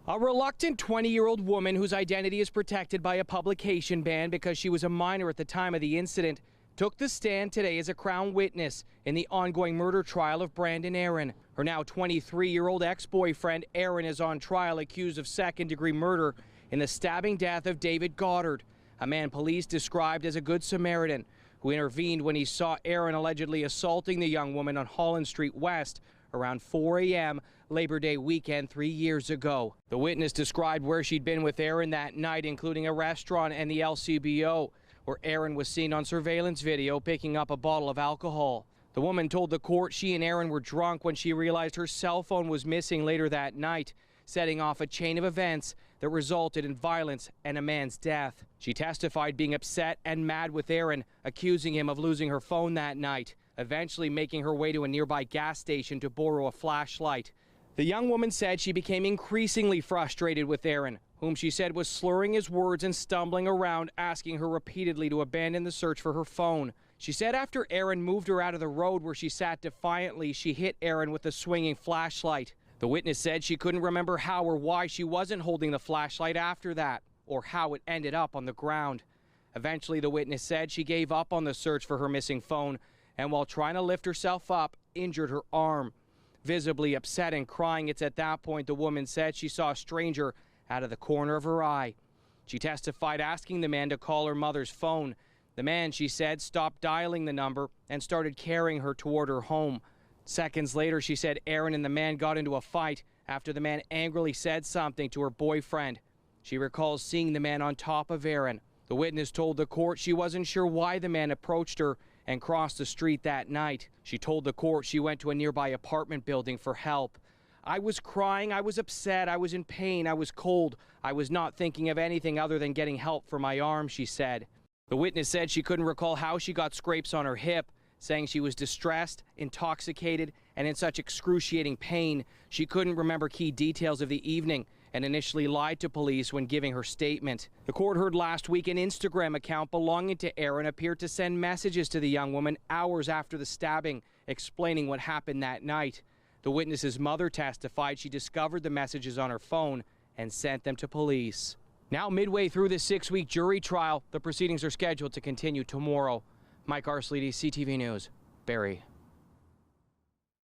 A reluctant 20-year-old woman whose identity is protected by a publication ban because she was a minor at the time of the incident took the stand today as a Crown witness in the ongoing murder trial of Brandon Aaron. Her now 23-year-old ex-boyfriend Aaron is on trial accused of second-degree murder in the stabbing death of David Goddard, a man police described as a Good Samaritan who intervened when he saw Aaron allegedly assaulting the young woman on Holland Street West around 4 a.m. Labor Day weekend 3 years ago. The witness described where she'd been with Aaron that night, including a restaurant and the LCBO, where Aaron was seen on surveillance video picking up a bottle of alcohol. The woman told the court she and Aaron were drunk when she realized her cell phone was missing later that night, setting off a chain of events that resulted in violence and a man's death. She testified being upset and mad with Aaron, accusing him of losing her phone that night, eventually making her way to a nearby gas station to borrow a flashlight. The young woman said she became increasingly frustrated with Aaron, whom she said was slurring his words and stumbling around, asking her repeatedly to abandon the search for her phone. She said after Aaron moved her out of the road where she sat defiantly, she hit Aaron with a swinging flashlight. The witness said she couldn't remember how or why she wasn't holding the flashlight after that, or how it ended up on the ground. Eventually, the witness said she gave up on the search for her missing phone, and while trying to lift herself up, injured her arm. Visibly upset and crying, it's at that point the woman said she saw a stranger out of the corner of her eye. She testified asking the man to call her mother's phone. The man, she said, stopped dialing the number and started carrying her toward her home. Seconds later, she said Aaron and the man got into a fight after the man angrily said something to her boyfriend. She recalls seeing the man on top of Aaron. The witness told the court she wasn't sure why the man approached her and crossed the street that night. She told the court she went to a nearby apartment building for help. "I was crying, I was upset, I was in pain, I was cold. I was not thinking of anything other than getting help for my arm," she said. The witness said she couldn't recall how she got scrapes on her hip, saying she was distressed, intoxicated, and in such excruciating pain she couldn't remember key details of the evening and initially lied to police when giving her statement. The court heard last week an Instagram account belonging to Aaron appeared to send messages to the young woman hours after the stabbing, explaining what happened that night. The witness's mother testified she discovered the messages on her phone and sent them to police. Now midway through this 6-week jury trial, the proceedings are scheduled to continue tomorrow. Mike Arsledy, CTV News, Barrie.